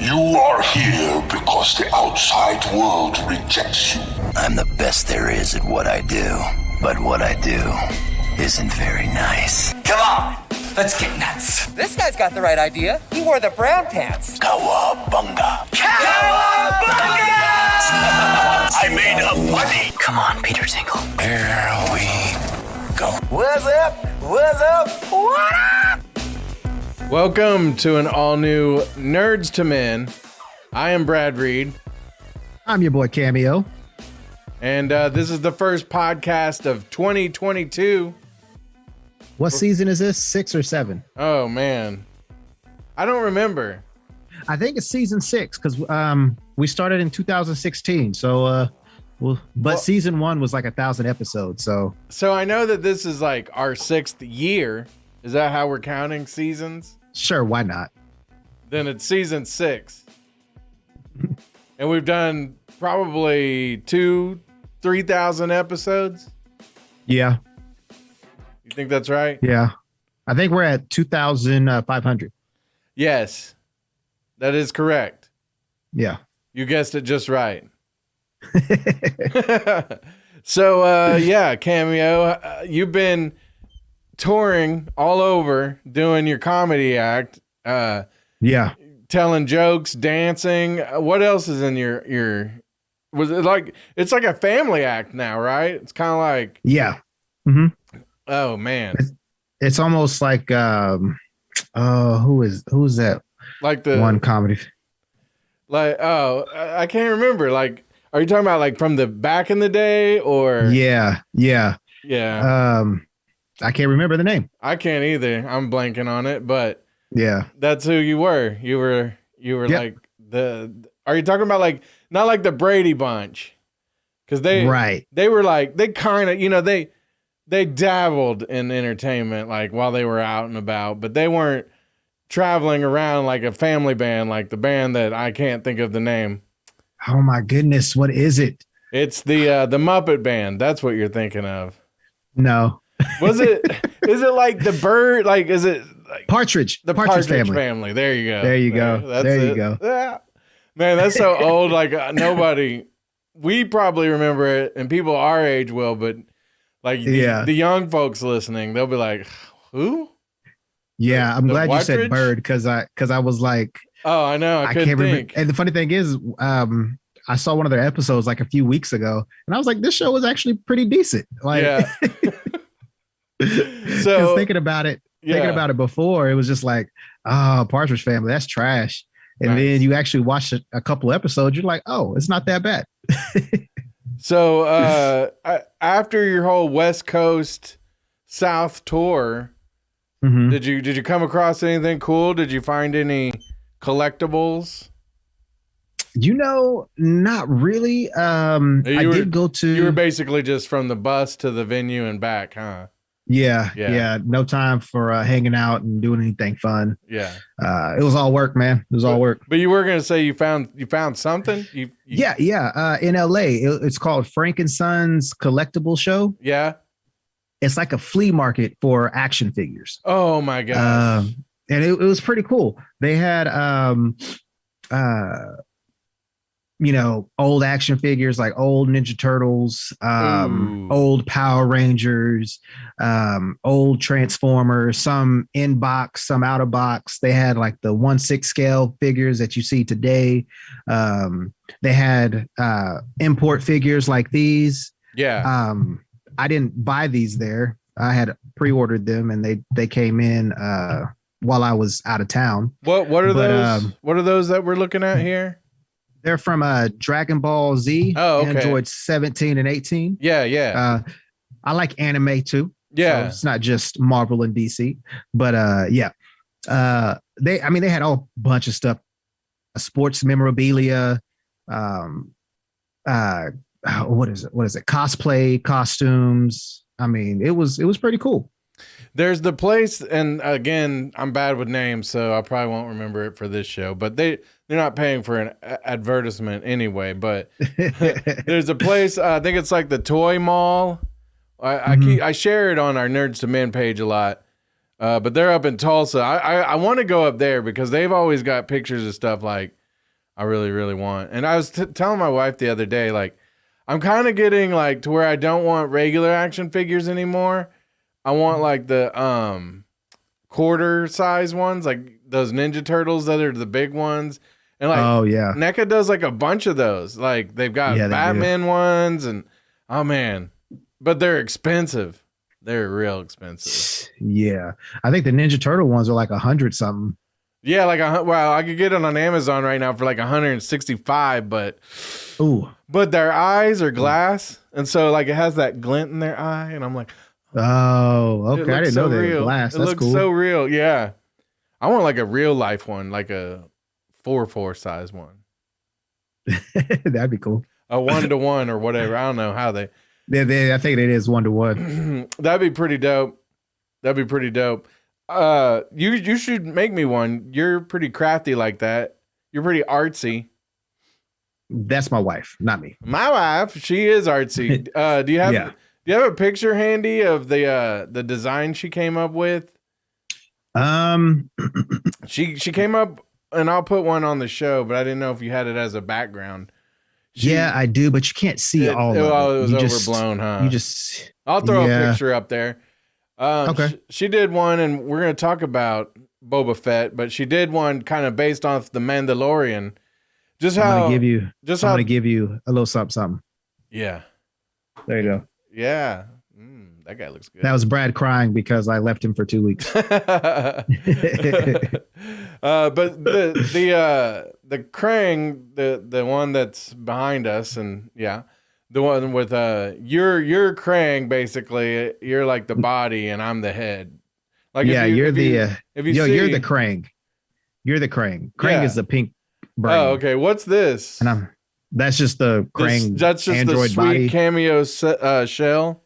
You are here because the outside world rejects you. I'm the best there is at what I do, but what I do isn't very nice. Come on, let's get nuts. This guy's got the right idea. He wore the brown pants. Cowabunga. Cowabunga! I made up money. Come on, Peter Tingle. Here we go. What's up? What's up? What up? Welcome to an all-new Nerds to Men. I am Brad Reed. I'm your boy Cameo. And this is the first podcast of 2022. What season is this? 6 or 7? Oh, man. I don't remember. I think it's season 6 because we started in 2016. So, season 1 was like 1,000 episodes. So I know that this is like our 6th year. Is that how we're counting seasons? Sure, why not? Then it's season 6. And we've done probably 3,000 episodes. Yeah. You think that's right? Yeah. I think we're at 2,500. Yes, that is correct. Yeah. You guessed it just right. So, yeah, Cameo, you've been touring all over doing your comedy act. Yeah. Telling jokes, dancing. What else is in your was it like, it's like a family act now, right? It's kind of like, yeah. Mm-hmm. Oh man. It's almost like, who's that? Like the one comedy. Like, I can't remember. Like, are you talking about like from the back in the day or? Yeah. I can't remember the name. I can't either. I'm blanking on it, but yeah, that's who you were. You were Yep. like are you talking about like, not like the Brady Bunch? Cause they were like, they kind of, they dabbled in entertainment, like while they were out and about, but they weren't traveling around like a family band, like the band that I can't think of the name. Oh my goodness. What is it? It's the Muppet Band. That's what you're thinking of. No. Is it like the bird? Like, is it like Partridge? The Partridge family. There you go. There you go. Yeah. Man, that's so old. Like we probably remember it, and people our age will, but like the young folks listening, they'll be like, who? Yeah, I'm glad you said bird because I was like, oh, I know. I can't remember. And the funny thing is, I saw one of their episodes like a few weeks ago, and I was like, this show was actually pretty decent. Like, yeah. So thinking about it before, it was just like, oh, Partridge Family, that's trash. And then you actually watch a couple episodes, you're like, oh, it's not that bad. So after your whole West Coast South tour, mm-hmm. did you come across anything cool? Did you find any collectibles? Not really. You were basically just from the bus to the venue and back, huh? Yeah. No time for hanging out and doing anything fun. Yeah. It was all work, man. It was all work. But you were going to say you found something? Yeah. In LA, it's called Frank and Son's Collectible Show. Yeah. It's like a flea market for action figures. Oh my gosh. And it was pretty cool. They had, old action figures like old Ninja Turtles, old Power Rangers, old Transformers, some in box, some out of box. They had like the 1/6 scale figures that you see today. They had import figures like these. Yeah. I didn't buy these there. I had pre-ordered them and they came in while I was out of town. What are those? What are those that we're looking at here? They're from Dragon Ball Z, Android 17 and 18. Yeah. I like anime too. Yeah. So it's not just Marvel and DC, but they had a whole bunch of stuff, sports memorabilia, what is it? Cosplay costumes. I mean, it was pretty cool. There's the place, and again, I'm bad with names, so I probably won't remember it for this show, but they're not paying for an advertisement anyway, but there's a place, I think it's like the Toy Mall. I share it on our Nerds to Men page a lot, but they're up in Tulsa. I want to go up there because they've always got pictures of stuff like I really, really want. And I was telling my wife the other day, like, I'm kind of getting like to where I don't want regular action figures anymore. I want like the quarter size ones, like those Ninja Turtles that are the big ones. And like, oh yeah, NECA does like a bunch of those. Like they've got Batman ones, and oh man, but they're expensive. They're real expensive. Yeah, I think the Ninja Turtle ones are like 100 something. Yeah, like I could get it on Amazon right now for like 165, but their eyes are glass, and so like it has that glint in their eye, and I'm like, oh, okay, I didn't know they were glass. It That's looks cool. so real. Yeah, I want like a real life one, like a 4x4 size one. That'd be cool. A 1-to-1 or whatever. I don't know how they. I think it is 1-to-1. That'd be pretty dope. You should make me one. You're pretty crafty like that. You're pretty artsy. That's my wife, not me. My wife, she is artsy. Do you have a picture handy of the design she came up with? She came up, and I'll put one on the show, but I didn't know if you had it as a background. Yeah, I do, but you can't see all of it. Oh, it was overblown, huh? I'll throw a picture up there. Okay. She did one, and we're going to talk about Boba Fett, but she did one kind of based off the Mandalorian. I'm going to give you a little something. Yeah. There you go. Yeah. That guy looks good. That was Brad crying because I left him for 2 weeks. But the Krang, the one that's behind us, and the one with you're Krang, basically. You're like the body, and I'm the head. Like you're the Krang. You're the Krang. Krang is the pink brain. Oh, okay. What's this? And that's just the Krang. That's just Android the sweet body. Cameo shell.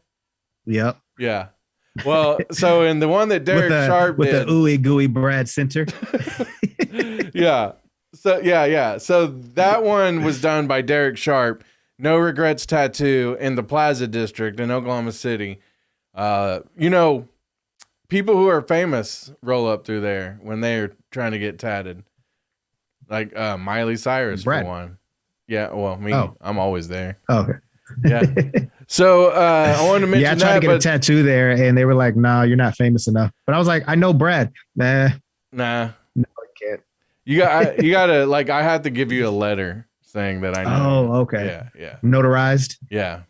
Yep. Yeah. Well, so in the one that Derek Sharp with did, the ooey gooey Brad center. Yeah. So that one was done by Derek Sharp. No Regrets Tattoo in the Plaza District in Oklahoma City. People who are famous roll up through there when they're trying to get tatted. Like Miley Cyrus, Brad. For one. Yeah, well, me, I'm always there. Oh, okay. Yeah. So I wanted to mention I tried to get a tattoo there, and they were like, "No, you're not famous enough." But I was like, "I know Brad." Nah, no, I can't. You gotta like. I have to give you a letter saying that I know. Oh, okay. Yeah. Notarized. Yeah.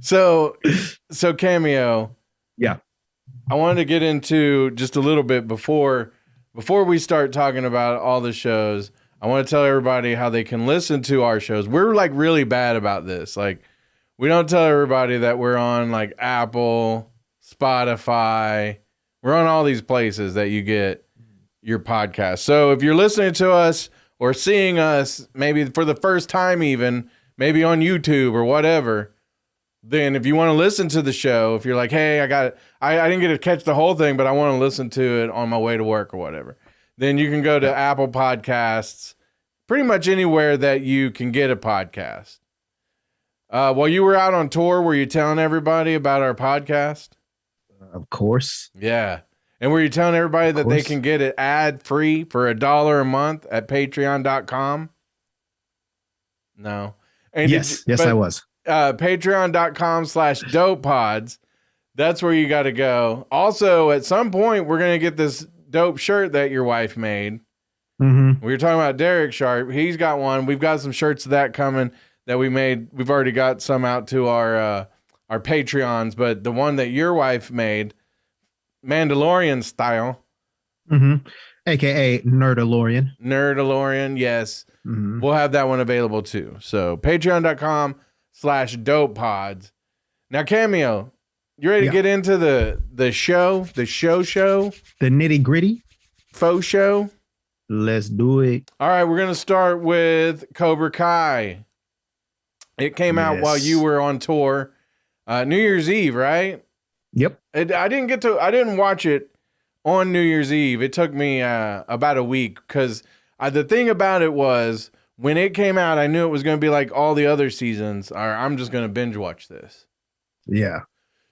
So Cameo. Yeah. I wanted to get into just a little bit before we start talking about all the shows. I want to tell everybody how they can listen to our shows. We're like really bad about this. Like, we don't tell everybody that we're on like Apple, Spotify. We're on all these places that you get your podcast. So if you're listening to us or seeing us, maybe for the first time even, maybe on YouTube or whatever, then if you want to listen to the show, if you're like, hey, I didn't get to catch the whole thing, but I want to listen to it on my way to work or whatever, then you can go to Apple Podcasts, pretty much anywhere that you can get a podcast. While you were out on tour, were you telling everybody about our podcast? Of course. Yeah. And were you telling everybody that they can get it ad-free for $1 a month at patreon.com? No. And yes, I was. Patreon.com/dopepods. That's where you got to go. Also, at some point, we're going to get this dope shirt that your wife made. Mm-hmm. We were talking about Derek Sharp. He's got one. We've got some shirts of that coming that we made. We've already got some out to our Patreons, but the one that your wife made, Mandalorian style. Mm-hmm. AKA Nerdalorian, yes. Mm-hmm. We'll have that one available too. So patreon.com/dopepods. Now, Cameo, you ready to get into the show? The show? The nitty gritty? Faux show? Let's do it. All right, we're going to start with Cobra Kai. It came out while you were on tour. New Year's Eve, right? Yep. I didn't watch it on New Year's Eve. It took me about a week because the thing about it was when it came out, I knew it was going to be like all the other seasons. Or I'm just going to binge watch this. Yeah.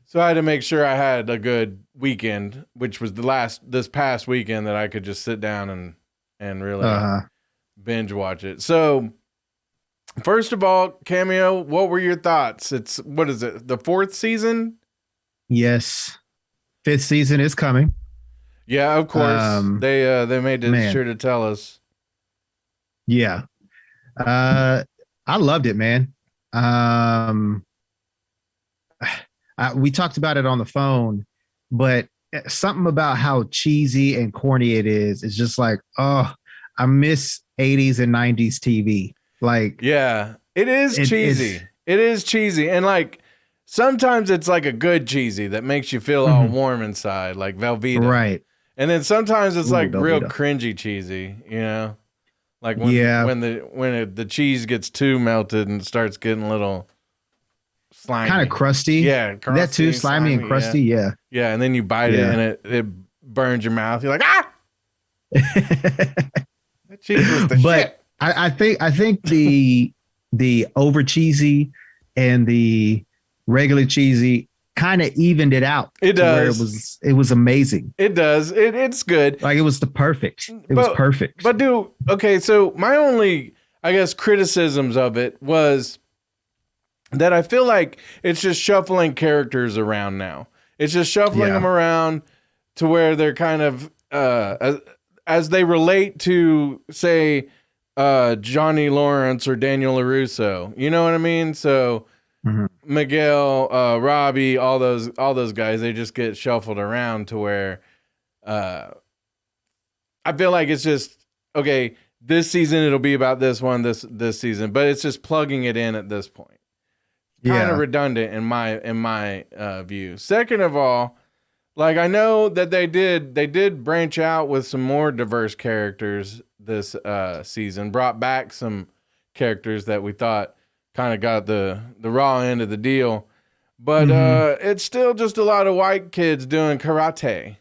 So I had to make sure I had a good weekend, which was this past weekend that I could just sit down and really binge watch it. So, first of all, Cameo, what were your thoughts? What is it? The 4th season? Yes. 5th season is coming. Yeah, of course. They made sure to tell us. Yeah. I loved it, man. We talked about it on the phone, but something about how cheesy and corny it is just like, oh, I miss 80s and 90s TV. Like, yeah, it is cheesy. It is cheesy. And like, sometimes it's like a good cheesy that makes you feel all warm inside, like Velveeta. Right. And then sometimes it's like Velveeta. real cringy cheesy, you know? Like when the cheese gets too melted and starts getting a little slimy. Kind of crusty. Yeah. Crusty, that too, slimy and crusty, yeah. Yeah, and then you bite it and it burns your mouth. You're like, ah! That cheese was the shit. I think the over cheesy and the regular cheesy kind of evened it out. It does. It was amazing. It does. It's good. Like it was perfect. It was perfect. But okay, so my only, I guess, criticisms of it was that I feel like it's just shuffling characters around now. It's just shuffling them around to where they're kind of as they relate to, say, Johnny Lawrence or Daniel LaRusso. You know what I mean? So Miguel, Robbie, all those guys, they just get shuffled around to where I feel like it's just, okay, this season it'll be about this one, this season, but it's just plugging it in at this point. Kind of redundant in my view. Second of all, like I know that they did branch out with some more diverse characters this season, brought back some characters that we thought kind of got the raw end of the deal, but it's still just a lot of white kids doing karate.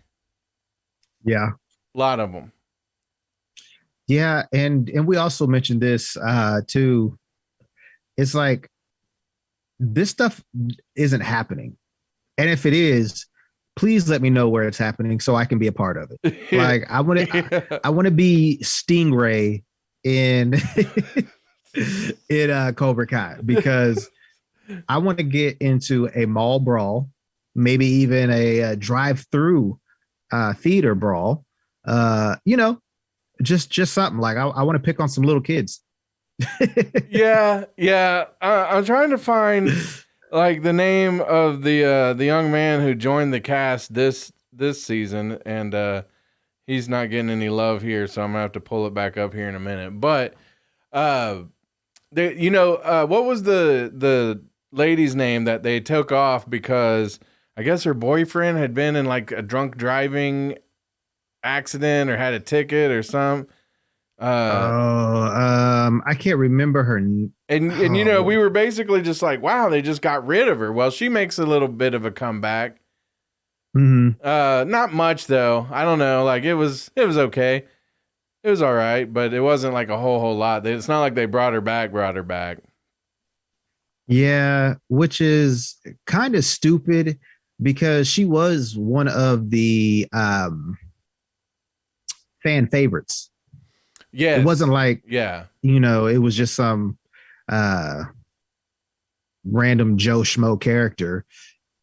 Yeah, a lot of them. Yeah, and we also mentioned this too. It's like this stuff isn't happening, and if it is, please let me know where it's happening so I can be a part of it. Like I want to be Stingray in Cobra Kai, because I want to get into a mall brawl, maybe even a drive-through theater brawl. Just something like I want to pick on some little kids. yeah. I'm trying to find like the name of the young man who joined the cast this season, and he's not getting any love here, so I'm gonna have to pull it back up here in a minute. But what was the lady's name that they took off because I guess her boyfriend had been in like a drunk driving accident or had a ticket or something. I can't remember her. And we were basically just like, wow, they just got rid of her. Well, she makes a little bit of a comeback. Not much though. I don't know. Like it was okay. It was all right, but it wasn't like a whole lot. It's not like they brought her back. Yeah, which is kind of stupid because she was one of the fan favorites. Yeah, it wasn't like it was just some random Joe Schmo character.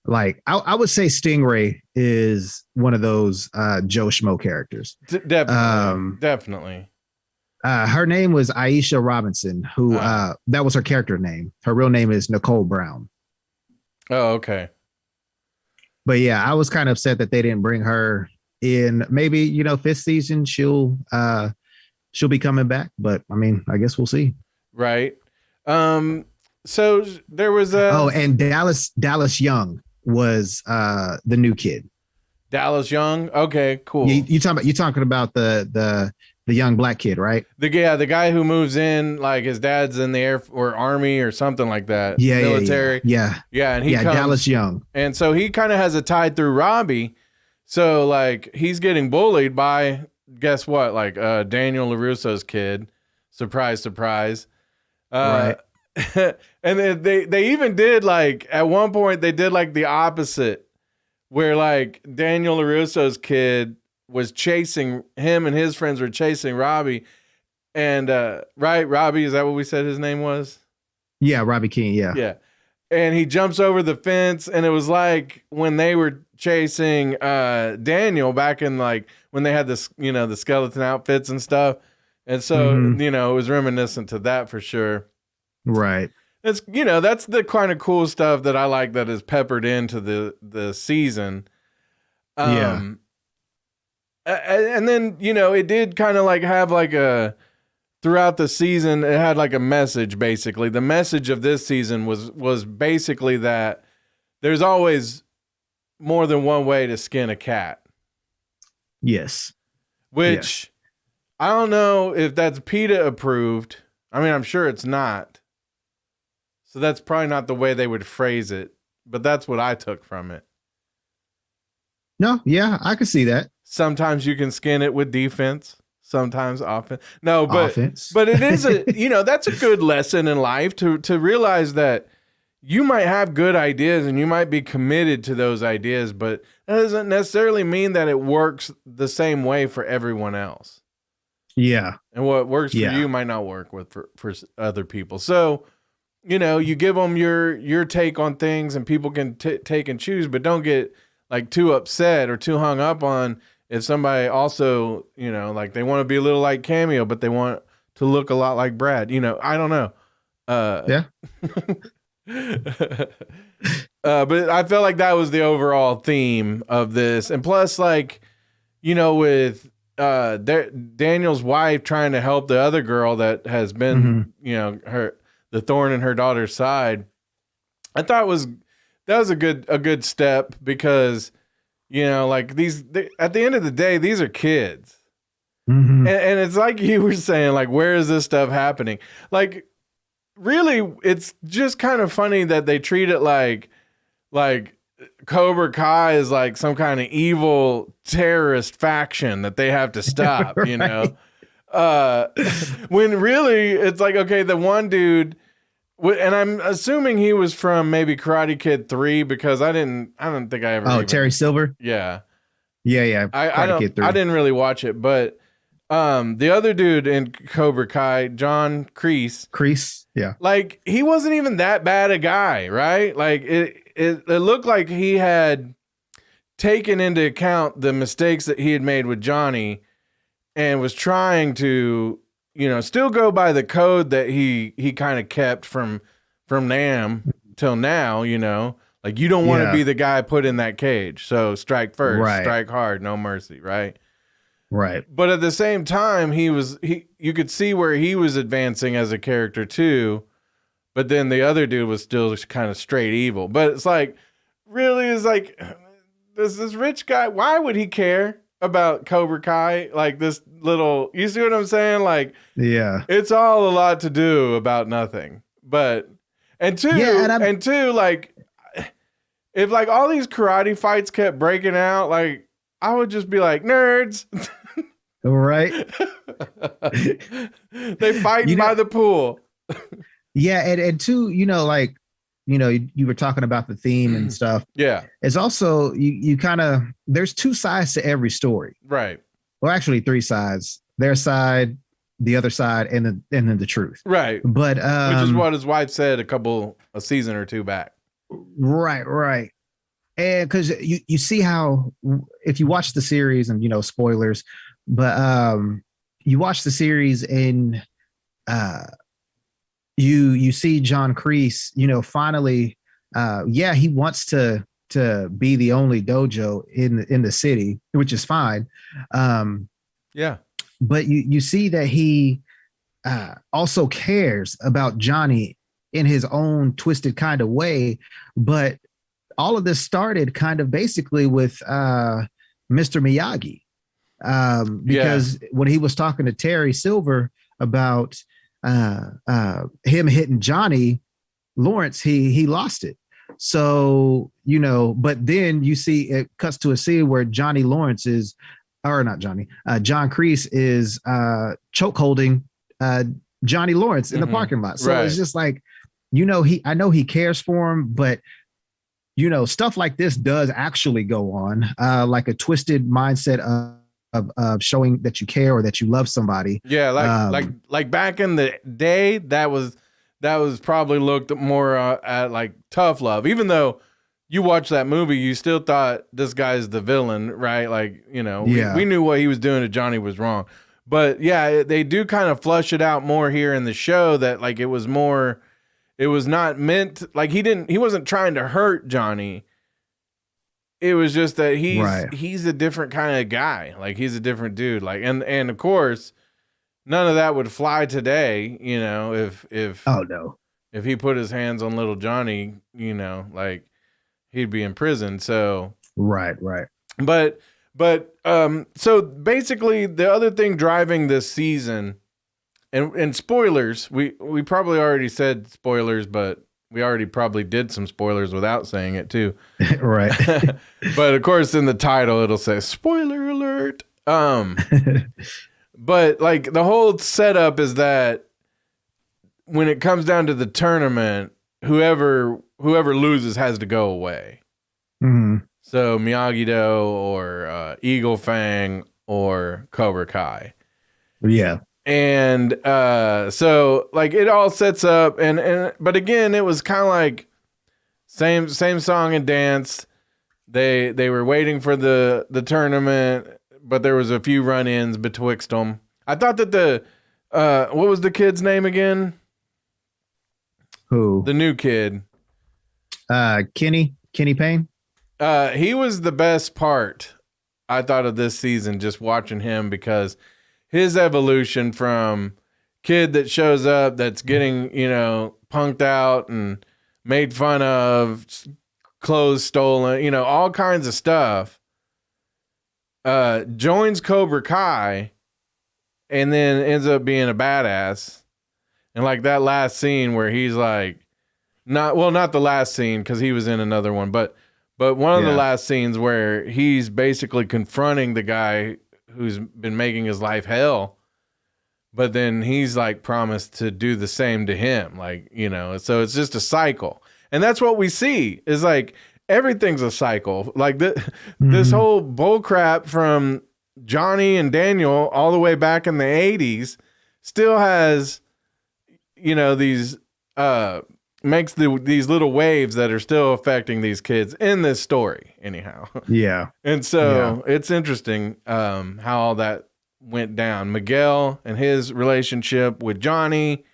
Like I would say Stingray is one of those Joe Schmo characters. Definitely. Her name was Aisha Robinson, who that was her character name. Her real name is Nicole Brown. Oh, okay. But yeah, I was kind of upset that they didn't bring her in. Maybe 5th season she'll be coming back, but I mean, I guess we'll see. Right. So there was and Dallas Young was the new kid. Dallas Young. Okay, cool. You talking about the young black kid, right? The guy who moves in, like his dad's in the air or army or something like that. Yeah, military. Yeah. And he comes, Dallas Young. And so he kind of has a tie through Robbie. So like he's getting bullied by, guess what? Like Daniel LaRusso's kid. Surprise, surprise. Right. And then they even did like at one point they did like the opposite, where like Daniel LaRusso's kid was chasing him and his friends were chasing Robbie, And right, Robbie, is that what we said his name was? Yeah, Robbie King. Yeah. Yeah. And he jumps over the fence, and it was like when they were chasing Daniel back in like when they had this, the skeleton outfits and stuff. And so, it was reminiscent to that for sure. Right. It's that's the kind of cool stuff that I like that is peppered into the season. And then it did kind of like have like a throughout the season, it had like a message. Basically, the message of this season was basically that there's always more than one way to skin a cat. Yes. Which I don't know if that's PETA approved. I mean, I'm sure it's not. So that's probably not the way they would phrase it, but that's what I took from it. No, yeah, I can see that. Sometimes you can skin it with defense, sometimes offense. No, but offense. But it is that's a good lesson in life to realize that you might have good ideas and you might be committed to those ideas, but that doesn't necessarily mean that it works the same way for everyone else. Yeah. And what works for you might not work for other people. So, you give them your take on things and people can take and choose, but don't get like too upset or too hung up on if somebody also, like they want to be a little like Cameo, but they want to look a lot like Brad. I don't know. Yeah. But I felt like that was the overall theme of this. And plus, like, with Daniel's wife trying to help the other girl that has been, the thorn in her daughter's side. I thought that was a good step because, like at the end of the day, these are kids. And it's like you were saying, like, where is this stuff happening? Like, really, it's just kind of funny that they treat it like Cobra Kai is like some kind of evil terrorist faction that they have to stop, Right. When really it's like, okay, the one dude, and I'm assuming he was from maybe Karate Kid 3 because I don't think I ever. Oh, Terry Silver. Yeah. I didn't really watch it, but the other dude in Cobra Kai, John Kreese, yeah, like he wasn't even that bad a guy, right? Like it looked like he had taken into account the mistakes that he had made with Johnny and was trying to, still go by the code that he kind of kept from Nam till now, like you don't want to be the guy put in that cage. So strike first, strike hard, no mercy, right? Right. But at the same time, you could see where he was advancing as a character too, but then the other dude was still kind of straight evil. But it's like, really, is like, this rich guy, why would he care about Cobra Kai? Like this little, you see what I'm saying? Like, yeah, it's all a lot to do about nothing. But, and two, like, if like all these karate fights kept breaking out, like, I would just be like, nerds. Right. They fight by the pool. Yeah. And two, like, you were talking about the theme and stuff. Yeah. It's also, you kind of, there's two sides to every story. Right. Well, actually three sides, their side, the other side, and then the truth. Right. But, which is what his wife said a season or two back. Right. And because you see how, if you watch the series and, spoilers, but you watch the series and you see John Kreese, finally, he wants to be the only dojo in the city, which is fine. Yeah. But you see that he also cares about Johnny in his own twisted kind of way. But all of this started kind of basically with Mr. Miyagi. Because when he was talking to Terry Silver about him hitting Johnny Lawrence, he lost it. So, but then you see it cuts to a scene where John Kreese is choke holding Johnny Lawrence in the parking lot. So it's just like, I know he cares for him, but stuff like this does actually go on, like a twisted mindset of showing that you care or that you love somebody. Yeah, like back in the day, that was probably looked more at like tough love. Even though you watched that movie, you still thought this guy's the villain, right? Like, you know, we knew what he was doing to Johnny was wrong. But yeah, they do kind of flush it out more here in the show that like it was not meant, like he wasn't trying to hurt Johnny. It was just that he's a different kind of guy. Like he's a different dude. Like and of course, none of that would fly today, you know, if he put his hands on little Johnny, you know, like he'd be in prison. So right. But so basically the other thing driving this season, and spoilers, we probably already said spoilers, but we already probably did some spoilers without saying it too. Right. But of course in the title it'll say spoiler alert. But like the whole setup is that when it comes down to the tournament, whoever loses has to go away. Mm-hmm. So Miyagi-Do or Eagle Fang or Cobra Kai. Yeah. And so like it all sets up and but again it was kind of like same song and dance. They were waiting for the tournament, but there was a few run-ins betwixt them. I thought that the what was the kid's name again? Who? The new kid. Kenny Payne. He was the best part, I thought, of this season, just watching him, because his evolution from kid that shows up that's getting, you know, punked out and made fun of, clothes stolen, you know, all kinds of stuff, joins Cobra Kai and then ends up being a badass. And like that last scene where he's like, not the last scene because he was in another one, but one of the last scenes where he's basically confronting the guy who's been making his life hell, but then he's like promised to do the same to him. Like, you know, so it's just a cycle. And that's what we see is like, everything's a cycle. Like this whole bull crap from Johnny and Daniel all the way back in the 80s still has, you know, these, makes these little waves that are still affecting these kids in this story anyhow. Yeah. And so it's interesting how all that went down. Miguel and his relationship with Johnny,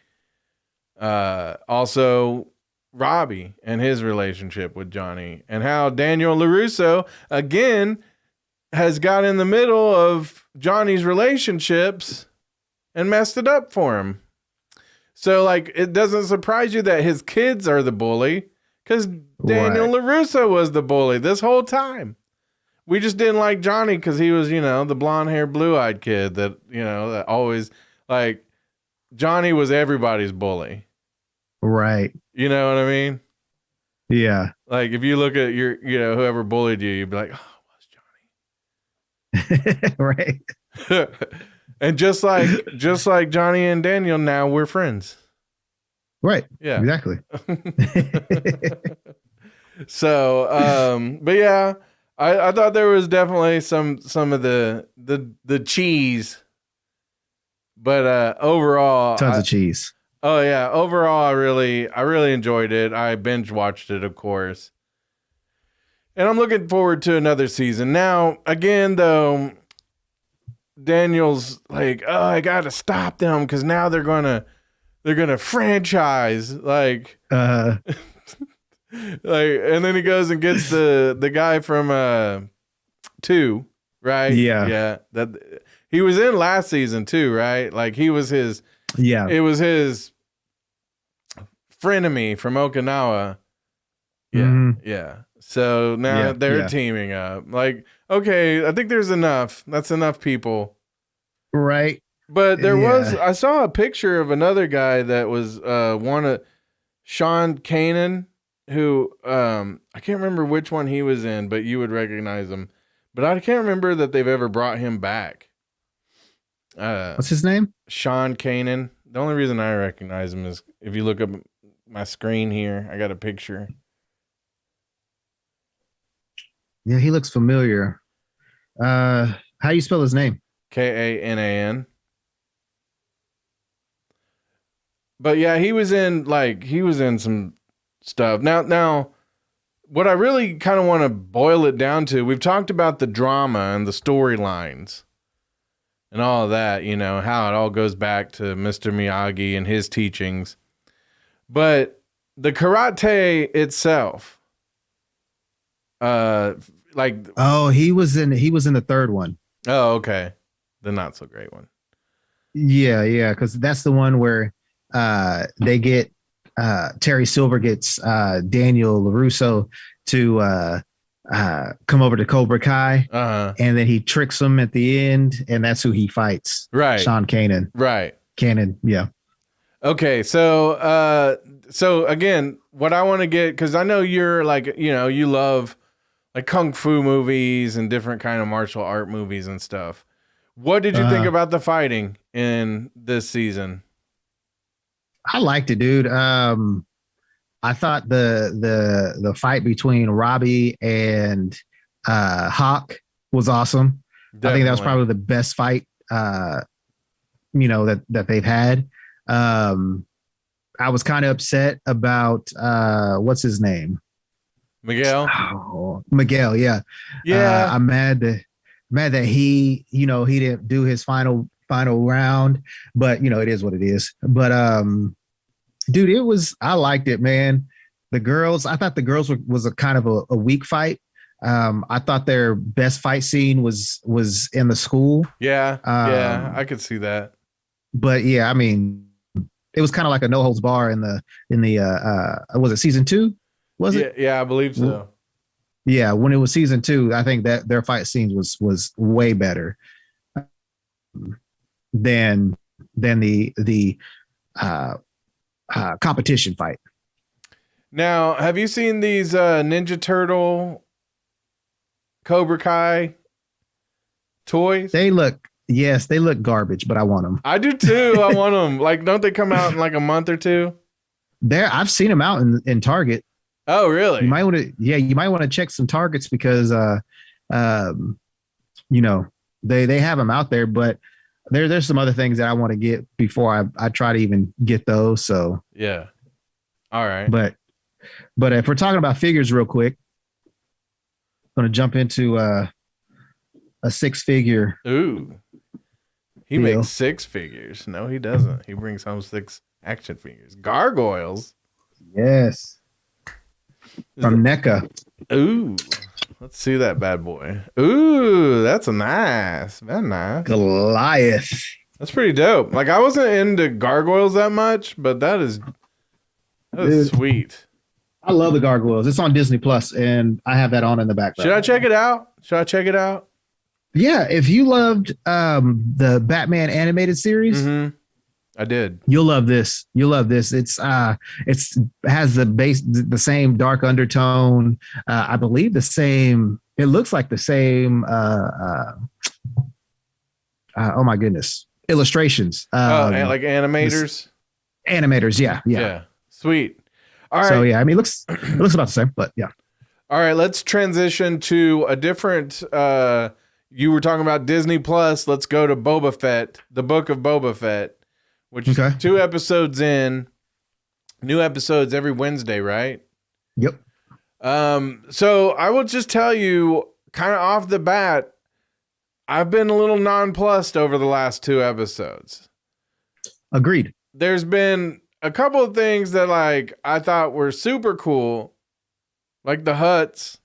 also Robbie and his relationship with Johnny, and how Daniel LaRusso again has got in the middle of Johnny's relationships and messed it up for him. So, like, it doesn't surprise you that his kids are the bully, because Daniel LaRusso was the bully this whole time. We just didn't like Johnny because he was, you know, the blonde-haired, blue-eyed kid that, you know, that always, like, Johnny was everybody's bully. Right. You know what I mean? Yeah. Like, if you look at your, you know, whoever bullied you, you'd be like, oh, it was Johnny. Right. And just like Johnny and Daniel, now we're friends. Right. Yeah. Exactly. So, but yeah, I thought there was definitely some of the cheese, but overall, tons of cheese. Oh yeah, overall, I really enjoyed it. I binge watched it, of course, and I'm looking forward to another season. Now, again, though, Daniel's like, oh, I gotta stop them because now they're gonna franchise, like, like, and then he goes and gets the guy from 2, right? Yeah. That he was in last season too, right? Like he was his, it was his frenemy from Okinawa. Yeah. So now they're teaming up. Like, okay, I think there's enough. That's enough people. Right. But there was, I saw a picture of another guy that was one of Sean Kanan, who I can't remember which one he was in, but you would recognize him. But I can't remember that they've ever brought him back. What's his name? Sean Kanan. The only reason I recognize him is if you look up my screen here, I got a picture. Yeah, he looks familiar. How you spell his name? Kanan. But yeah, he was in some stuff. Now, what I really kind of want to boil it down to, we've talked about the drama and the storylines and all of that, you know, how it all goes back to Mr. Miyagi and his teachings. But the karate itself, he was in the third one. Oh, okay. The not so great one. Yeah, because that's the one where they get Terry Silver gets Daniel LaRusso to come over to Cobra Kai, and then he tricks him at the end, and that's who he fights. Right, Sean Kanan. Right, Kanan. Yeah. Okay, so again, what I want to get, because I know you're like, you know, you love like kung fu movies and different kind of martial art movies and stuff. What did you think about the fighting in this season? I liked it, dude. I thought the fight between Robbie and Hawk was awesome. Definitely. I think that was probably the best fight that they've had. I was kind of upset about what's his name? Miguel. Oh, Miguel, yeah. Yeah. I'm mad that he didn't do his final round, but it is what it is. But dude, I liked it, man. I thought the girls was a kind of a weak fight. I thought their best fight scene was in the school. Yeah. Yeah, I could see that. But yeah, I mean, it was kind of like a no holds bar in the was it season 2? Was it? Yeah, I believe so. Yeah, when it was season 2, I think that their fight scenes was way better than the competition fight. Now, have you seen these Ninja Turtle Cobra Kai toys? They look garbage, but I want them. I do too. I want them. Like, don't they come out in like a month or two? I've seen them out in Target. Oh, really? You might want to check some Targets because they have them out there, but there's some other things that I want to get before I try to even get those. So yeah. All right. But if we're talking about figures real quick, I'm going to jump into a 6-figure. Ooh. He deal. makes 6 figures. No, he doesn't. He brings home 6 action figures. Gargoyles. Yes. From NECA. Ooh. Let's see that bad boy. Ooh, that's nice. Very nice. Goliath. That's pretty dope. Like, I wasn't into gargoyles that much, but that is sweet. I love the gargoyles. It's on Disney Plus, and I have that on in the background. Should I check it out? Yeah, if you loved the Batman animated series, I did. You'll love this. It's has the same dark undertone. I believe the same. It looks like the same. Oh my goodness! Illustrations. Like animators. Animators, yeah. Sweet. All right. So yeah, I mean, it looks about the same, but yeah. All right, let's transition to a different. You were talking about Disney Plus. Let's go to Boba Fett, the Book of Boba Fett, which is 2 episodes in. New episodes every Wednesday, right? Yep. So I will just tell you, kind of off the bat, I've been a little nonplussed over the last 2 episodes. Agreed. There's been a couple of things that like I thought were super cool, like the huts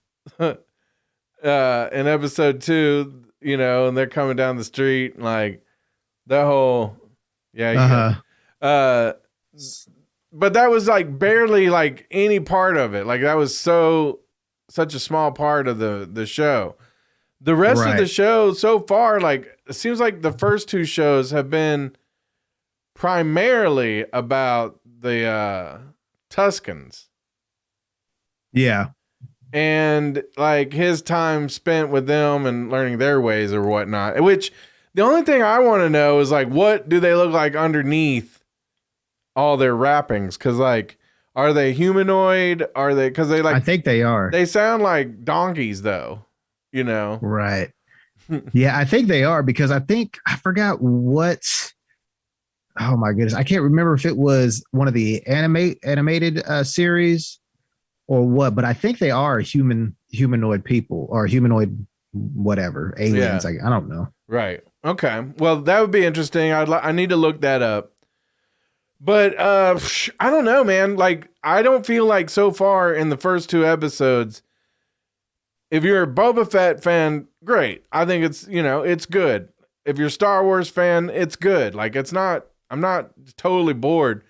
in episode 2, and they're coming down the street, like that whole but that was like barely like any part of it. Like that was such a small part of the show. The rest of the show so far, like it seems like the first 2 shows have been primarily about the Tuscans. Yeah. And like his time spent with them and learning their ways or whatnot, which the only thing I want to know is like, what do they look like underneath all their wrappings? Cause like, are they humanoid? Are they, cause they like, I think they are. They sound like donkeys though, Right. Yeah, I think they are because I forgot what. Oh my goodness, I can't remember if it was one of the animated series or what, but I think they are humanoid people or humanoid whatever aliens. I don't know. Right. Okay. Well, that would be interesting. I need to look that up. But I don't know, man. Like, I don't feel like so far in the first 2 episodes, if you're a Boba Fett fan, great. I think it's, it's good. If you're a Star Wars fan, it's good. Like, I'm not totally bored.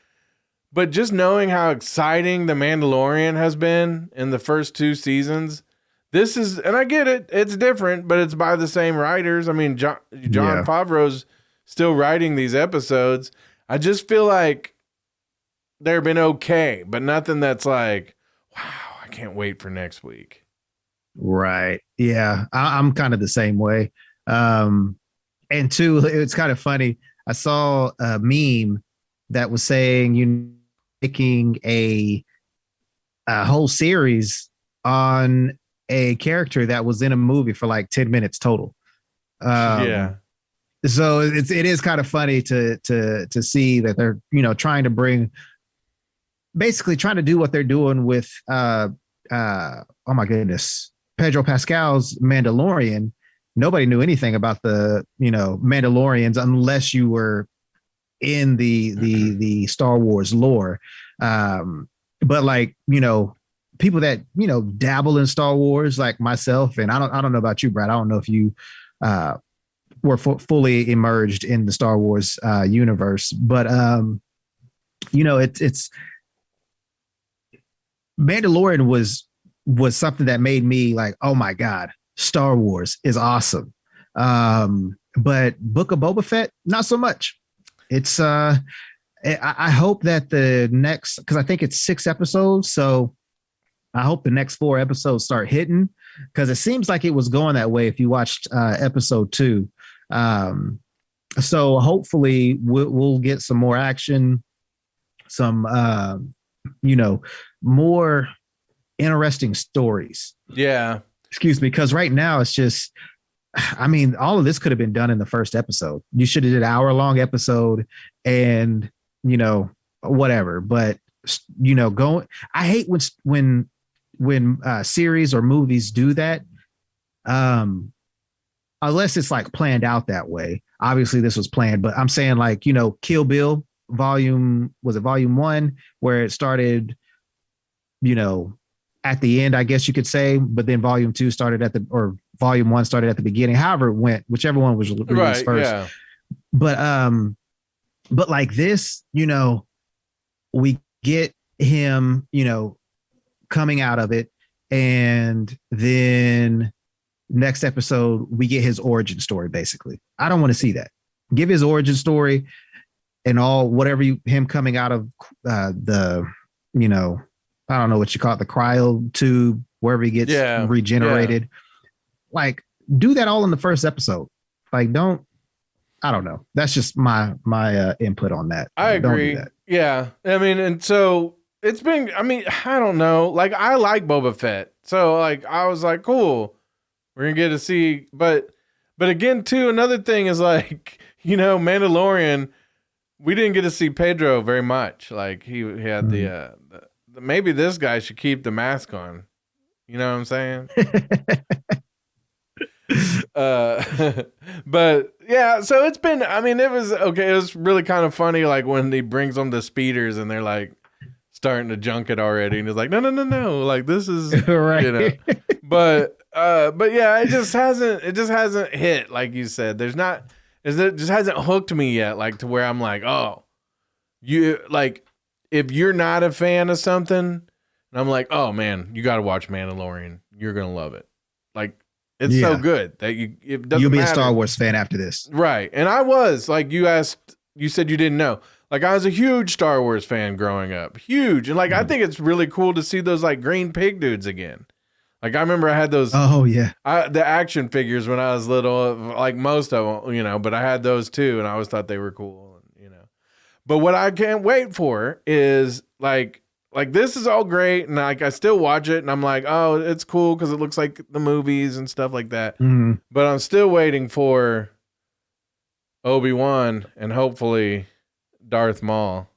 But just knowing how exciting The Mandalorian has been in the first 2 seasons, this is, and I get it, it's different, but it's by the same writers. I mean, John Favreau's still writing these episodes. I just feel like they've been okay, but nothing that's like, wow, I can't wait for next week. Right. Yeah. I'm kind of the same way. And 2, it's kind of funny. I saw a meme that was saying you making a whole series on a character that was in a movie for like 10 minutes total. Yeah. So it is kind of funny to see that they're, trying to do what they're doing with, oh my goodness, Pedro Pascal's Mandalorian. Nobody knew anything about the, Mandalorians unless you were in the Star Wars lore. But like, people that, dabble in Star Wars like myself, and I don't know about you, Brad. I don't know if you were fully immersed in the Star Wars universe, but it's Mandalorian was something that made me like, oh my God, Star Wars is awesome. But Book of Boba Fett, not so much. It's I hope that the next, because I think it's 6 episodes, so I hope the next 4 episodes start hitting, because it seems like it was going that way if you watched episode 2. So hopefully we'll get some more action, some more interesting stories. Yeah. Excuse me, because right now it's just, I mean, all of this could have been done in the first episode. You should have did an hour-long episode and, whatever. But, I hate when series or movies do that. Unless it's like planned out that way. Obviously this was planned, but I'm saying like, Kill Bill volume 1, where it started, at the end, I guess you could say, but then volume 2 started volume 1 started at the beginning, however it went, whichever one was released first. Yeah. But like this, we get him, coming out of it, and then next episode we get his origin story. Basically, I don't want to see that. Give his origin story and all, whatever him coming out of the, I don't know what you call it, the cryo tube, wherever he gets regenerated. Yeah. Like, do that all in the first episode. Like, I don't know. That's just my input on that. I agree. Don't do that. Yeah. I mean, and so it's been, I mean, I don't know. Like, I like Boba Fett. So like, I was like, cool. We're going to get to see, but again, too, another thing is like, Mandalorian, we didn't get to see Pedro very much. Like he had the maybe this guy should keep the mask on. You know what I'm saying? But yeah, so it's been, I mean, it was okay. It was really kind of funny. Like when he brings them the speeders and they're like starting to junk it already. And he's like, no. Like this is, right. But yeah, it just hasn't hit. Like you said, it just hasn't hooked me yet. Like to where I'm like, oh, you like, if you're not a fan of something, and I'm like, oh man, you got to watch Mandalorian. You're going to love it. Like, it's so good that it doesn't You'll be matter. A Star Wars fan after this. Right. And I was, like you said you didn't know. Like, I was a huge Star Wars fan growing up. Huge. And like, I think it's really cool to see those like green pig dudes again. Like, I remember I had those. Oh, yeah. The action figures when I was little, like most of them, but I had those too. And I always thought they were cool, But what I can't wait for is like like this is all great, and like I still watch it, and I'm like, oh, it's cool because it looks like the movies and stuff like that. Mm-hmm. But I'm still waiting for Obi-Wan and hopefully Darth Maul.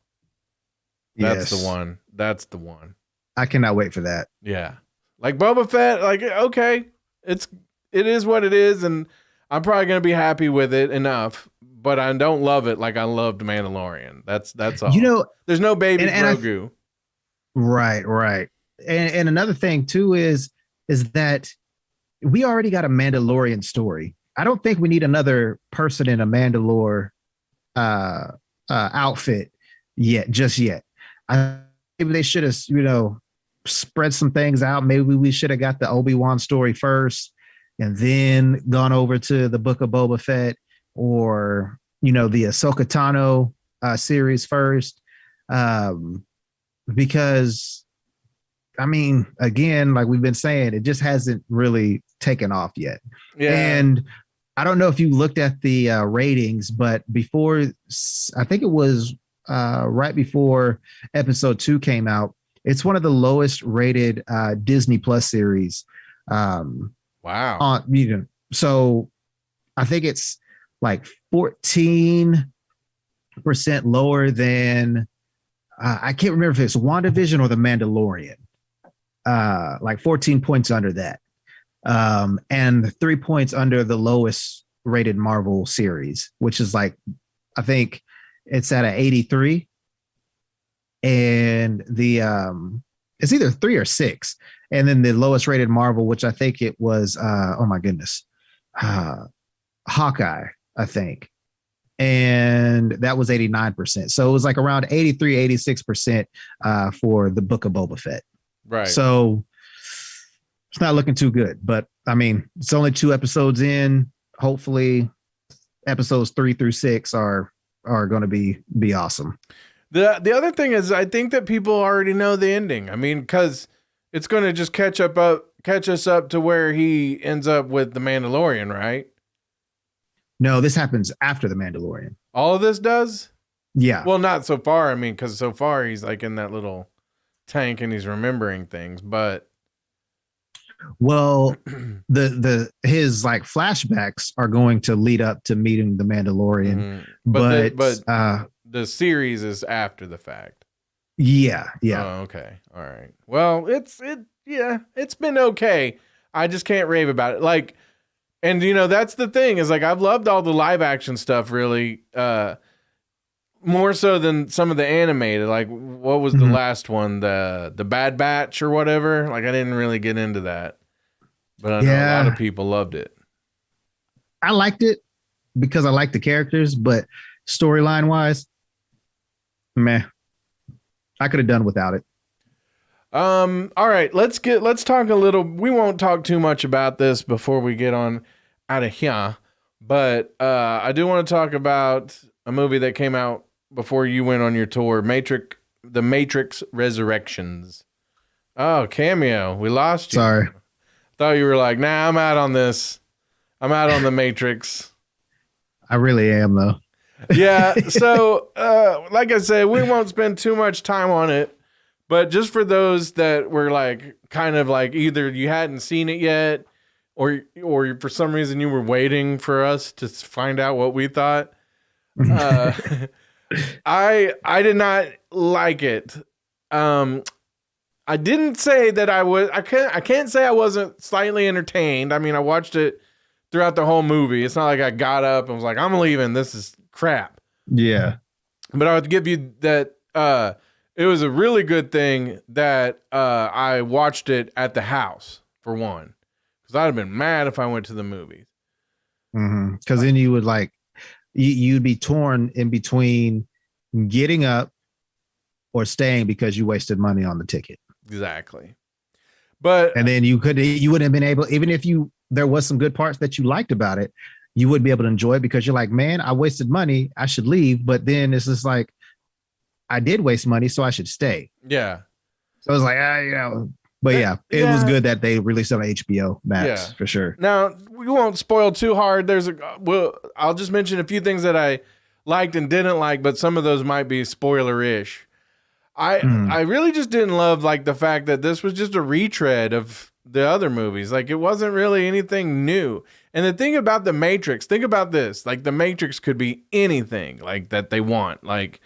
That's the one. That's the one. I cannot wait for that. Yeah. Like Boba Fett, like, okay, it is what it is, and I'm probably gonna be happy with it enough, but I don't love it like I loved Mandalorian. That's all. You know, there's no baby and Grogu. Right. And another thing too is that we already got a Mandalorian story. I don't think we need another person in a Mandalore outfit just yet. Maybe they should have, spread some things out. Maybe we should have got the Obi-Wan story first and then gone over to the Book of Boba Fett or, the Ahsoka Tano series first. Because, I mean, again, like we've been saying, it just hasn't really taken off yet. Yeah. And I don't know if you looked at the ratings, but before, I think it was right before episode 2 came out, it's one of the lowest rated Disney Plus series. Wow. So I think it's like 14% lower than, I can't remember if it's WandaVision or The Mandalorian. Like 14 points under that. And 3 points under the lowest rated Marvel series, which is like, I think it's at an 83. And the it's either 3 or 6. And then the lowest rated Marvel, which I think it was oh my goodness, Hawkeye, I think. And that was 89%. So it was like around 83, 86% for the Book of Boba Fett. Right. So it's not looking too good, but I mean, it's only 2 episodes in. Hopefully episodes 3 through 6 are going to be awesome. The other thing is, I think that people already know the ending. I mean, because it's going to just catch us up to where he ends up with the Mandalorian, right? No, this happens after the Mandalorian. All of this does? Yeah. Well, not so far. I mean, because so far he's like in that little tank and he's remembering things, but. Well, his like flashbacks are going to lead up to meeting the Mandalorian, but the series is after the fact. Yeah. Oh, okay. All right. Well, it's been okay. I just can't rave about it. Like, and that's the thing is like, I've loved all the live action stuff really, more so than some of the animated. Like, what was the last one? The Bad Batch or whatever. Like, I didn't really get into that, but I know a lot of people loved it. I liked it because I like the characters, but storyline wise, meh. I could have done without it. All right, let's talk a little. We won't talk too much about this before we get on out of here, but I do want to talk about a movie that came out before you went on your tour, The Matrix Resurrections. Oh, Cameo, we lost you. Sorry. Thought you were like, nah, I'm out on this. I'm out on The Matrix. I really am though. Yeah, so like I said, we won't spend too much time on it, but just for those that were like kind of like either you hadn't seen it yet or for some reason you were waiting for us to find out what we thought. I did not like it. I didn't say that I was. I can't say I wasn't slightly entertained. I mean, I watched it throughout the whole movie. It's not like I got up and was like, I'm leaving. This is crap. Yeah. But I would give you that it was a really good thing that I watched it at the house, for one. Because I'd have been mad if I went to the movies. Because then you would like, you'd be torn in between getting up or staying because you wasted money on the ticket. Exactly. And then you wouldn't have been able, even if there was some good parts that you liked about it, you wouldn't be able to enjoy it because you're like, man, I wasted money. I should leave. But then it's just like, I did waste money, so I should stay. Yeah. So I was like, but yeah, it was good that they released it on HBO Max for sure. Now we won't spoil too hard. I'll just mention a few things that I liked and didn't like, but some of those might be spoiler-ish. I really just didn't love like the fact that this was just a retread of the other movies. Like it wasn't really anything new. And the thing about the Matrix, think about this, like the Matrix could be anything like that they want, like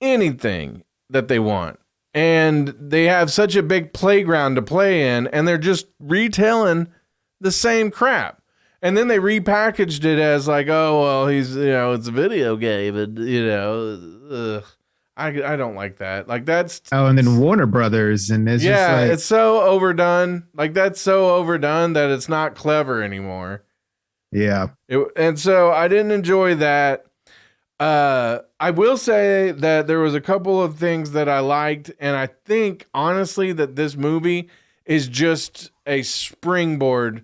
anything that they want. And they have such a big playground to play in, and they're just retelling the same crap. And then they repackaged it as like, oh, well, he's, it's a video game, and, I don't like that. Like that's and then Warner Brothers, and it's just like, it's so overdone. Like that's so overdone that it's not clever anymore. Yeah. And so I didn't enjoy that. I will say that there was a couple of things that I liked, and I think honestly that this movie is just a springboard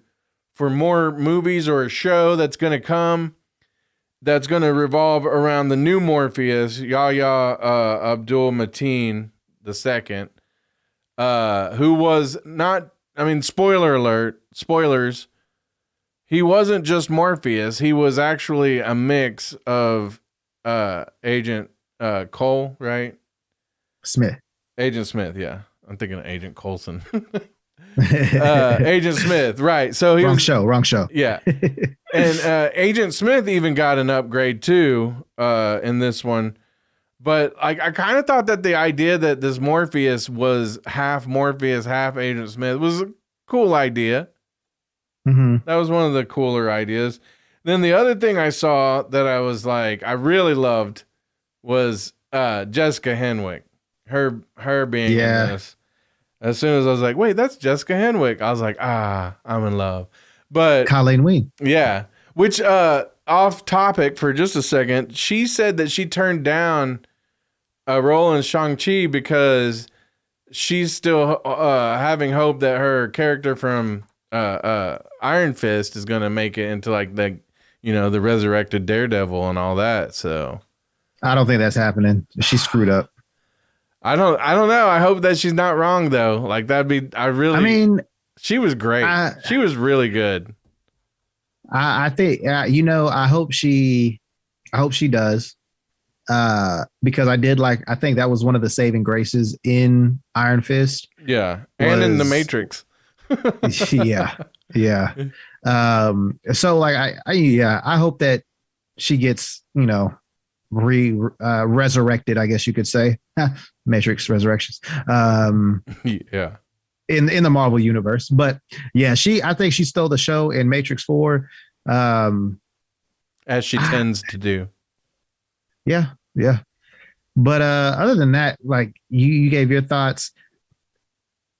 for more movies or a show that's going to come that's going to revolve around the new Morpheus, Yahya Abdul Mateen II, who was not, spoiler alert, spoilers, he wasn't just Morpheus. He was actually a mix of Agent Cole, right? Smith. Agent Smith, yeah. I'm thinking of Agent Coulson. Agent Smith, right. So he wrong show. Yeah. And Agent Smith even got an upgrade too in this one. But I kind of thought that the idea that this Morpheus was half Morpheus, half Agent Smith was a cool idea. Mm-hmm. That was one of the cooler ideas. Then the other thing I saw that I was like, I really loved was Jessica Henwick. Her being in this. As soon as I was like, wait, that's Jessica Henwick, I was like, I'm in love. But Colleen Wing. Yeah. Which off topic for just a second, she said that she turned down a role in Shang-Chi because she's still having hope that her character from Iron Fist is going to make it into like the resurrected Daredevil and all that. So I don't think that's happening. She's screwed up. I don't know. I hope that she's not wrong though. Like she was great. She was really good. I think I hope she does. Because I think that was one of the saving graces in Iron Fist. Yeah. And in the Matrix. Yeah. So like I hope that she gets, resurrected, I guess you could say. Matrix Resurrections. Yeah. In the Marvel universe. But yeah, I think she stole the show in Matrix 4. As she tends to do. Yeah. But other than that, like you gave your thoughts.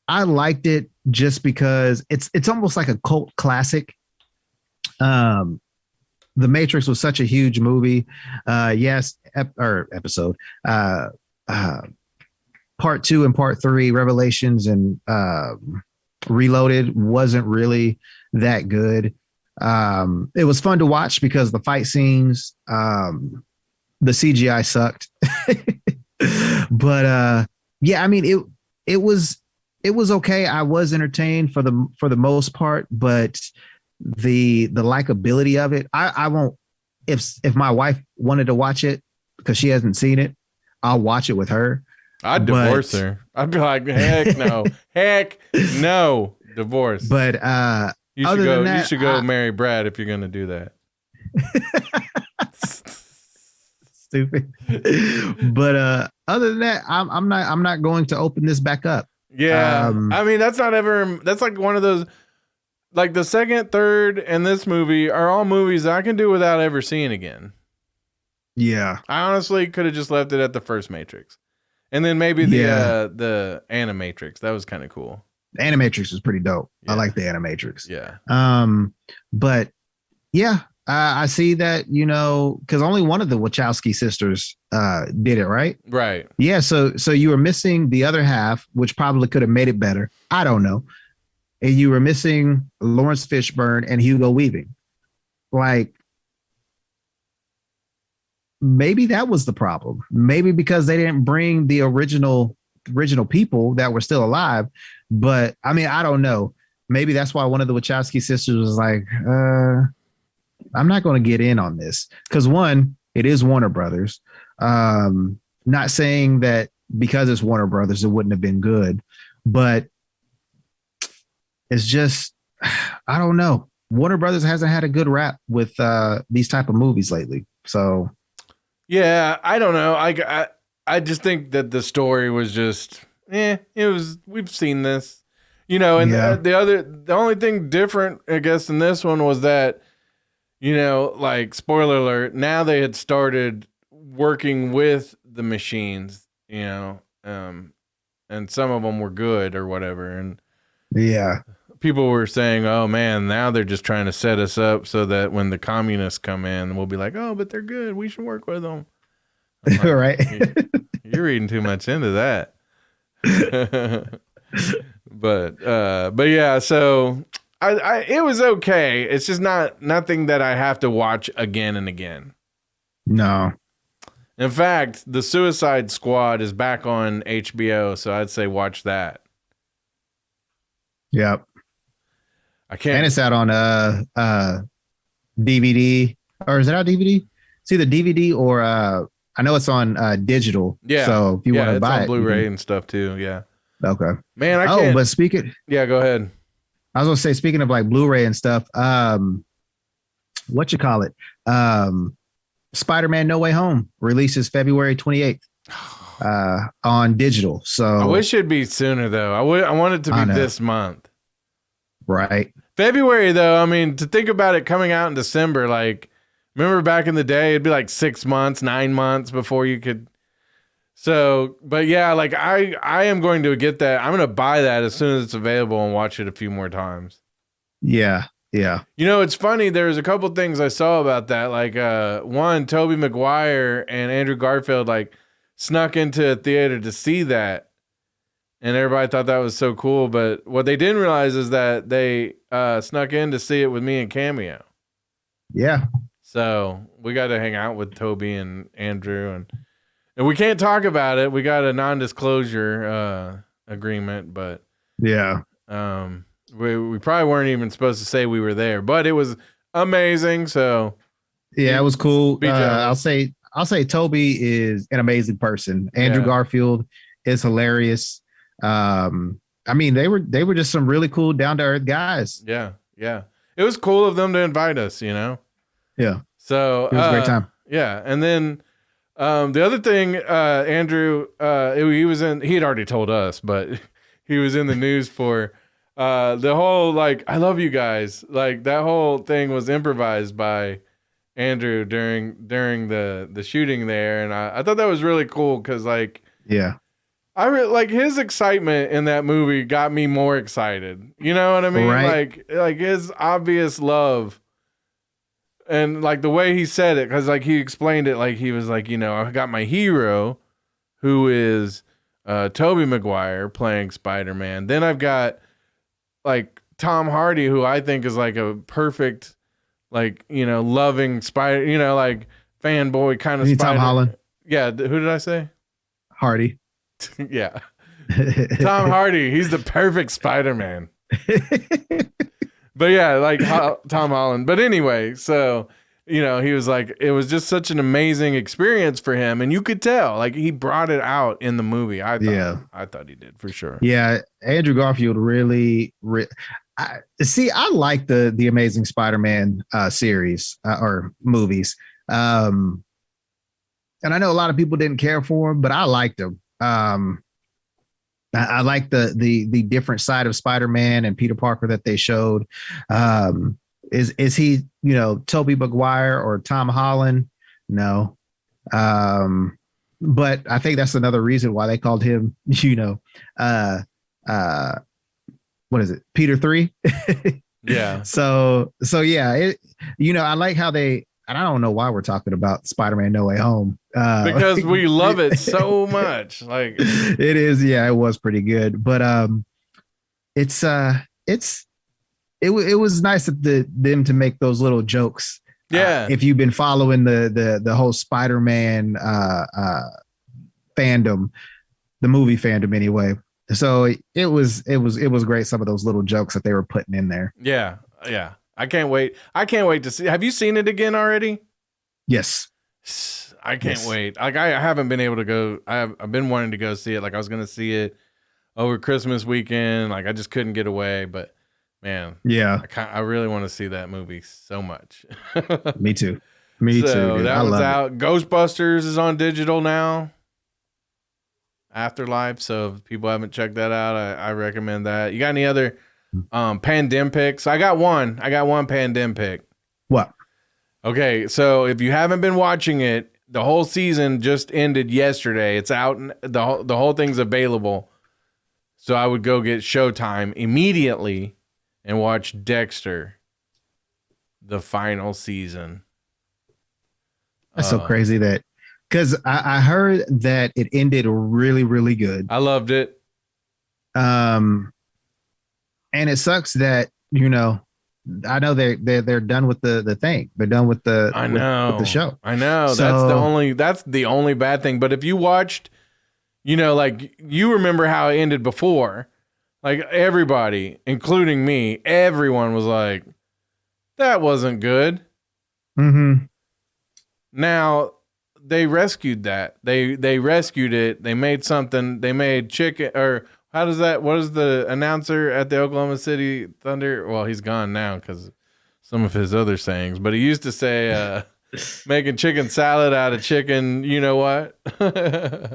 I liked it just because it's almost like a cult classic. The Matrix was such a huge movie. Episode. Part 2 and part 3, Revelations and Reloaded, wasn't really that good. It was fun to watch because the fight scenes, the CGI sucked. But it was okay. I was entertained for the most part, but the likability of it, I won't. If my wife wanted to watch it because she hasn't seen it, I'll watch it with her. I'd divorce her. I'd be like, heck no, divorce. But you should go marry Brad if you're gonna do that. Stupid. But other than that, I'm not going to open this back up. Yeah. That's like one of those, like the second, third, and this movie are all movies I can do without ever seeing again. Yeah. I honestly could have just left it at the first Matrix. And then maybe the Animatrix. That was kind of cool. The Animatrix is pretty dope. Yeah. I like the Animatrix. Yeah. But yeah, I see that, because only one of the Wachowski sisters did it, right? Right. Yeah. So you were missing the other half, which probably could have made it better. I don't know. And you were missing Lawrence Fishburne and Hugo Weaving. Like, maybe that was the problem. Maybe because they didn't bring the original people that were still alive. But I don't know. Maybe that's why one of the Wachowski sisters was like, I'm not going to get in on this. Because one, it is Warner Brothers. Not saying that because it's Warner Brothers, it wouldn't have been good. But it's just, I don't know. Warner Brothers hasn't had a good rap with these type of movies lately. So yeah, I don't know. I just think that the story was just, it was, we've seen this, and the only thing different, I guess, in this one was that, like, spoiler alert, now they had started working with the machines, and some of them were good or whatever. And yeah, people were saying, oh man, now they're just trying to set us up so that when the communists come in, we'll be like, oh, but they're good. We should work with them. Like, right. You're reading too much into that. but yeah, so I it was okay. It's just nothing that I have to watch again and again. No. In fact, the Suicide Squad is back on HBO, so I'd say watch that. Yep. I can't. And it's out on DVD, or is it out DVD? It's either DVD or I know it's on digital. Yeah. So if you want to buy on it, Blu-ray and stuff too. Yeah. Okay. Man, I can't. But speaking. Yeah, go ahead. I was gonna say, speaking of like Blu-ray and stuff, what you call it? Spider-Man No Way Home releases February 28th on digital. So I wish it'd be sooner though. I want it to be this month. Right. February though, I mean, to think about it coming out in December, like, remember back in the day, it'd be like 6 months, 9 months before you could. So, but yeah, like I am going to get that. I'm going to buy that as soon as it's available and watch it a few more times. Yeah. Yeah. It's funny. There's a couple things I saw about that. Like, one, Tobey Maguire and Andrew Garfield, like, snuck into a theater to see that. And everybody thought that was so cool. But what they didn't realize is that they snuck in to see it with me and Cameo. Yeah. So we got to hang out with Toby and Andrew, and we can't talk about it. We got a non-disclosure agreement, but yeah, we probably weren't even supposed to say we were there, but it was amazing. So yeah, it was cool. I'll say Toby is an amazing person. Andrew Garfield is hilarious. I mean, they were just some really cool, down to earth guys. Yeah, yeah. It was cool of them to invite us. Yeah. So it was a great time. Yeah, and then the other thing, Andrew, he had already told us, but he was in the news for the whole, like, I love you guys. Like, that whole thing was improvised by Andrew during the shooting there, and I thought that was really cool because, like, yeah. Like his excitement in that movie got me more excited. You know what I mean? Right. Like his obvious love, and like the way he said it, because like he explained it, like he was like, I got my hero, who is Tobey Maguire playing Spider-Man. Then I've got like Tom Hardy, who I think is like a perfect, like, loving Spider, like fanboy kind of Spider. Tom Holland. Yeah. Who did I say? Hardy. Yeah. Tom Hardy, he's the perfect Spider-Man. But yeah, like Tom Holland. But anyway, so, he was like, it was just such an amazing experience for him. And you could tell, like, he brought it out in the movie. I thought he did, for sure. Yeah. Andrew Garfield really, I like the Amazing Spider-Man series or movies. And I know a lot of people didn't care for him, but I liked him. I like the different side of Spider-Man and Peter Parker that they showed. Is he, Tobey Maguire or Tom Holland? No. But I think that's another reason why they called him, what is it? Peter 3. Yeah. So yeah, I like how they, and I don't know why we're talking about Spider-Man No Way Home. Because we love it so much. Like it is. Yeah, it was pretty good. But it was nice of them to make those little jokes. Yeah. If you've been following the whole Spider-Man fandom, the movie fandom anyway. So it was great. Some of those little jokes that they were putting in there. Yeah. Yeah. I can't wait to see. Have you seen it again already? Yes. I can't wait. Like I haven't been able to go. I've been wanting to go see it. Like I was going to see it over Christmas weekend. Like I just couldn't get away. But man, yeah, I really want to see that movie so much. Me too. Me too. Dude. That one's out. Ghostbusters is on digital now. Afterlife. So if people haven't checked that out, I recommend that. You got any other pandem picks? I got one pandem pick. What? Okay, so if you haven't been watching it, the whole season just ended yesterday. It's out, and the whole thing's available. So I would go get Showtime immediately and watch Dexter, the final season. That's so crazy that, because I heard that it ended really, really good. I loved it. And it sucks that, I know they're done with the thing. They're done with the with the show. I know. So, that's the only bad thing. But if you watched, like you remember how it ended before, like everybody, including me, everyone was like, that wasn't good. Mm-hmm. Now they rescued that. They rescued it. They made something. They made chicken, or what is the announcer at the Oklahoma City Thunder? Well, he's gone now because some of his other sayings, but he used to say, making chicken salad out of chicken. You know what?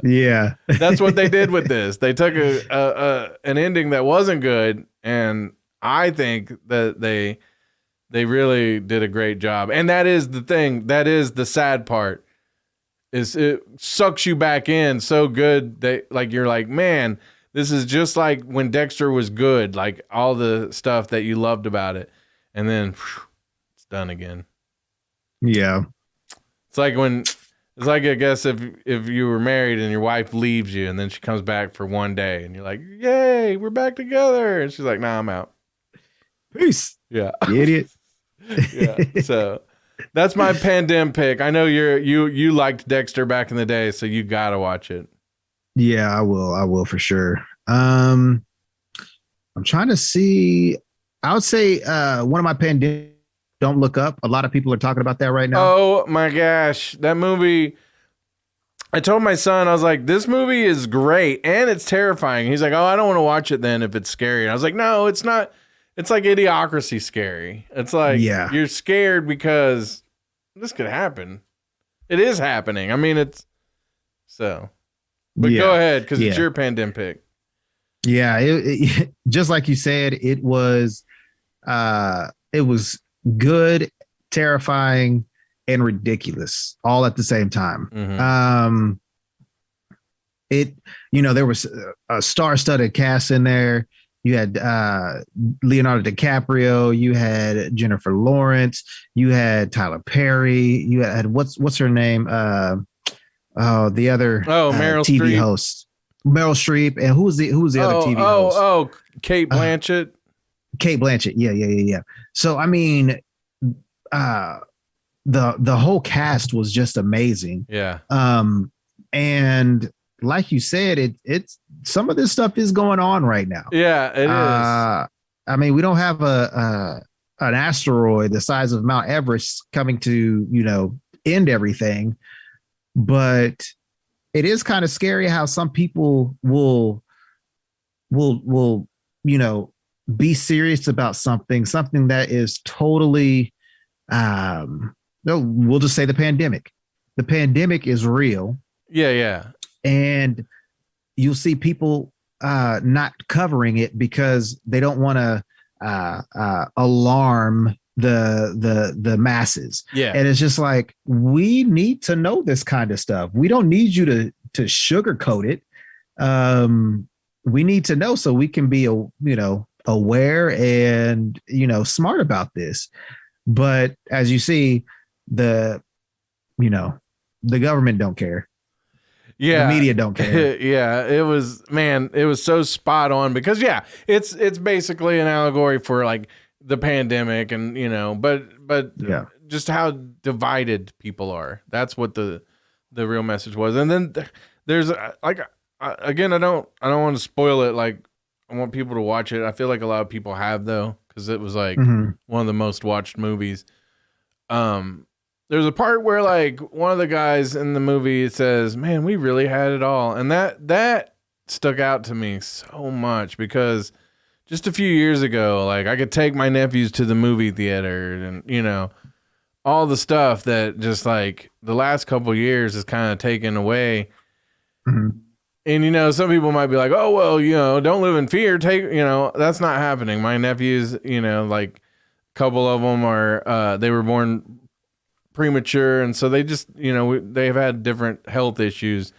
Yeah. That's what they did with this. They took an ending that wasn't good. And I think that they really did a great job. And that is the thing. That is the sad part, is it sucks you back in so good that like, you're like, man, this is just like when Dexter was good, like all the stuff that you loved about it. And then it's done again. Yeah. It's like I guess if you were married and your wife leaves you and then she comes back for one day and you're like, yay, we're back together. And she's like, nah, I'm out. Peace. Yeah. You idiot. Yeah. So that's my pandem pick. I know you liked Dexter back in the day, so you gotta watch it. Yeah, I will for sure. I'm trying to see. I would say one of my pandemic, Don't Look Up. A lot of people are talking about that right now. Oh my gosh, that movie. I told my son, I was like, this movie is great and it's terrifying. He's like, oh, I don't want to watch it then if it's scary. And I was like, no, it's not. It's like Idiocracy scary. It's like, you're scared because this could happen. It is happening. I mean, it's so. But go ahead, because it's your pandem pick. Yeah, it, just like you said, it was good, terrifying, and ridiculous all at the same time. Mm-hmm. There was a star-studded cast in there. You had Leonardo DiCaprio, you had Jennifer Lawrence, you had Tyler Perry, you had what's her name? The other Meryl TV Streep. host, Meryl Streep, and who was the other TV host? Kate Blanchett. Kate Blanchett, yeah. So I mean, the whole cast was just amazing. Yeah. And like you said, it's some of this stuff is going on right now. Yeah, it is. I mean, we don't have an asteroid the size of Mount Everest coming to end everything. But it is kind of scary how some people will be serious about something that is totally, we'll just say the pandemic. The pandemic is real. Yeah. And you'll see people not covering it because they don't want to alarm the masses. Yeah. And it's just like, we need to know this kind of stuff. We don't need you to sugarcoat it. We need to know so we can be aware and smart about this. But as you see, the government don't care. Yeah. The media don't care. Yeah, it was so spot on because it's basically an allegory for like the pandemic and but just how divided people are. That's what the real message was. And then there's again, I don't want to spoil it. Like, I want people to watch it. I feel like a lot of people have though, because it was like one of the most watched movies. there's a part where like one of the guys in the movie says, "Man, we really had it all," and that stuck out to me so much because just a few years ago, like I could take my nephews to the movie theater, and you know, all the stuff that just like the last couple of years is kind of taken away. Mm-hmm. And, you know, some people might be like, oh, well, you know, don't live in fear. That's not happening. My nephews, you know, like a couple of them are, they were born premature. And so they just, you know, they've had different health issues.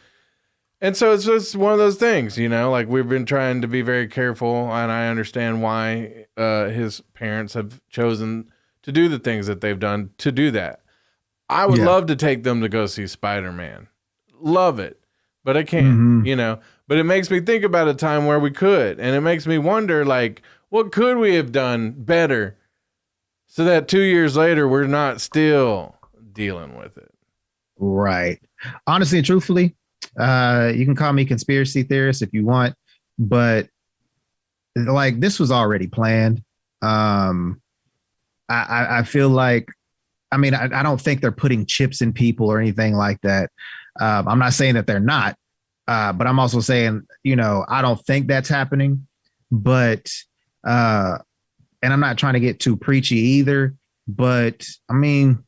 And so it's just one of those things, you know, like we've been trying to be very careful. And I understand why his parents have chosen to do the things that they've done to do that. I would love to take them to go see SpiderMan. Love it. But I can't, you know, but it makes me think about a time where we could. And it makes me wonder, like, what could we have done better so that 2 years later, we're not still dealing with it? Right. Honestly and truthfully, you can call me conspiracy theorist if you want, but like this was already planned. I feel like, I mean, I don't think they're putting chips in people or anything like that. I'm not saying that they're not, but I'm also saying, you know, I don't think that's happening. But and I'm not trying to get too preachy either. But I mean,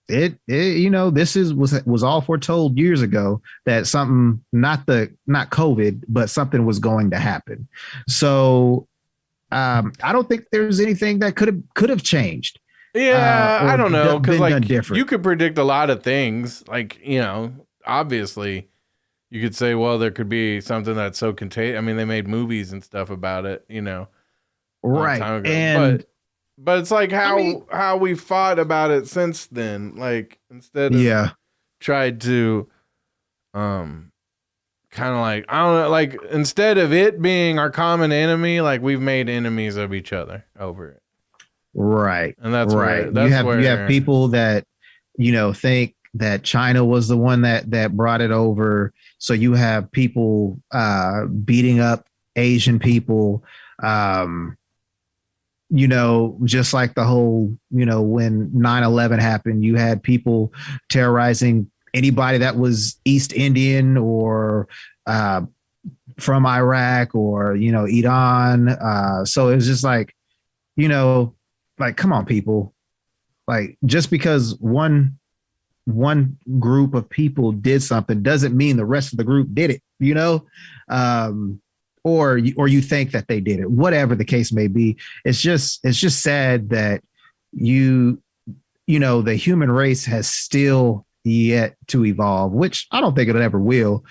it you know, this was all foretold years ago that something not COVID, but something was going to happen. So I don't think there's anything that could have changed. Yeah, I don't know, because like different. You could predict a lot of things. Like, you know, obviously, you could say, well, there could be something that's so contagious. I mean, they made movies and stuff about it, you know, right? Time ago. And but it's like how we fought about it since then. Like instead of tried to, kind of like I don't know, like instead of it being our common enemy, like we've made enemies of each other over it. Right. And that's right. Where, you have people that, you know, think that China was the one that brought it over. So you have people beating up Asian people, you know, just like the whole, you know, when 9/11 happened, you had people terrorizing anybody that was East Indian or from Iraq or, you know, Iran. So it was just like, you know, like, come on, people. Like, just because one group of people did something doesn't mean the rest of the group did it, you know? Or you think that they did it, whatever the case may be. It's just sad that you know, the human race has still yet to evolve, which I don't think it ever will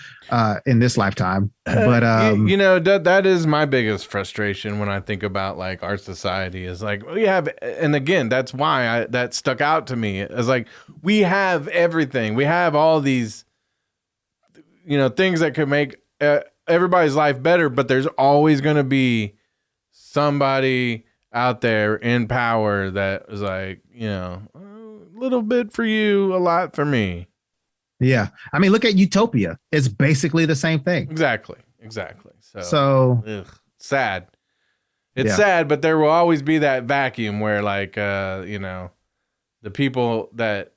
in this lifetime. But you know, that is my biggest frustration when I think about like our society is like we have, and again, that's why that stuck out to me. It's like we have everything. We have all these, you know, things that could make everybody's life better, but there's always going to be somebody out there in power that is like, you know, a little bit for you, a lot for me. Yeah. I mean, look at Utopia. It's basically the same thing. Exactly. So sad. It's sad, but there will always be that vacuum where like, you know, the people that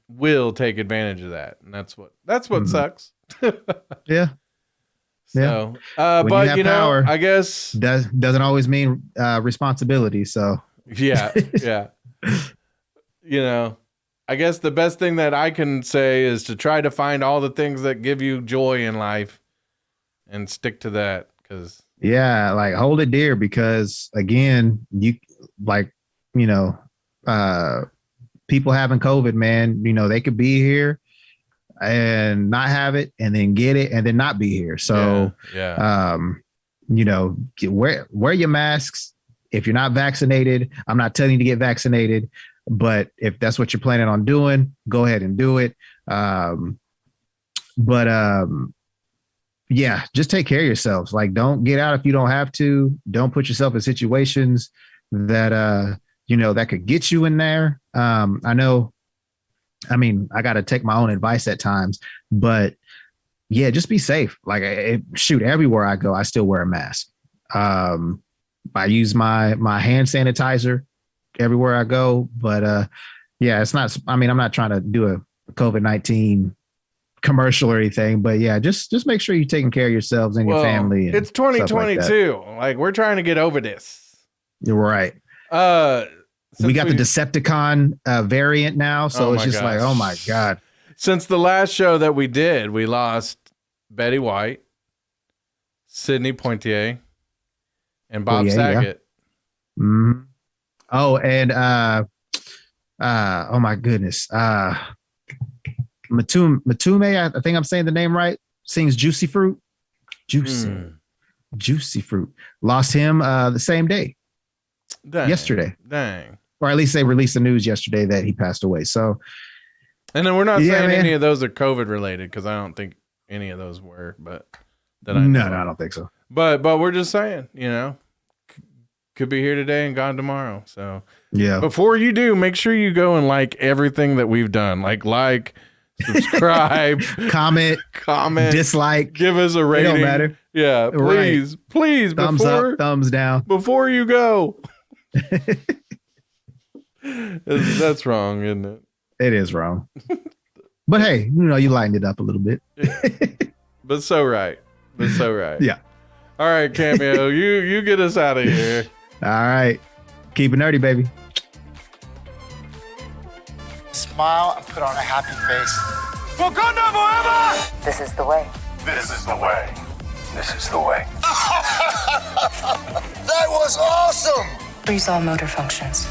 will take advantage of that. And that's what sucks. Yeah. So, but you know, power, I guess doesn't always mean responsibility. So yeah. You know, I guess the best thing that I can say is to try to find all the things that give you joy in life and stick to that. Cause like hold it dear, because again, you like, you know, people having COVID, man, you know, they could be here and not have it and then get it and then not be here. So, you know, wear your masks. If you're not vaccinated, I'm not telling you to get vaccinated, but if that's what you're planning on doing, go ahead and do it. Yeah, just take care of yourselves. Like, don't get out if you don't have to. Don't put yourself in situations that, you know, that could get you in there. I know, I mean, I got to take my own advice at times, but yeah, just be safe. Like, shoot, everywhere I go, I still wear a mask. I use my hand sanitizer everywhere I go, but Yeah, it's not. I mean, I'm not trying to do a COVID-19 commercial or anything, but yeah, just make sure you're taking care of yourselves and your family. And it's 2022. Like we're trying to get over this. You're right. We got the Decepticon variant now, so it's just like, oh my god. Since the last show that we did, we lost Betty White, Sidney Poitier, and Bob Saget. Yeah. Mm-hmm. Oh, and oh my goodness, Matume, I think I'm saying the name right. Sings Juicy Fruit. Juicy Fruit. Lost him the same day. Yesterday. Dang. Or at least they released the news yesterday that he passed away. So, and then we're not saying any of those are COVID related because I don't think any of those were. But that I know. No, I don't think so. But we're just saying, could be here today and gone tomorrow. So yeah. Before you do, make sure you go and like everything that we've done. Like, subscribe, comment, dislike, give us a rating. It don't matter. Yeah, please, right. Please. Thumbs up, thumbs down. Before you go. That's wrong, isn't it? It is wrong. But hey, you lightened it up a little bit. Yeah. But so right. Yeah. All right, Cameo, you get us out of here. All right. Keep it nerdy, baby. Smile and put on a happy face. Wakanda forever! This is the way. This is the way. This is the way. That was awesome! Freeze all motor functions.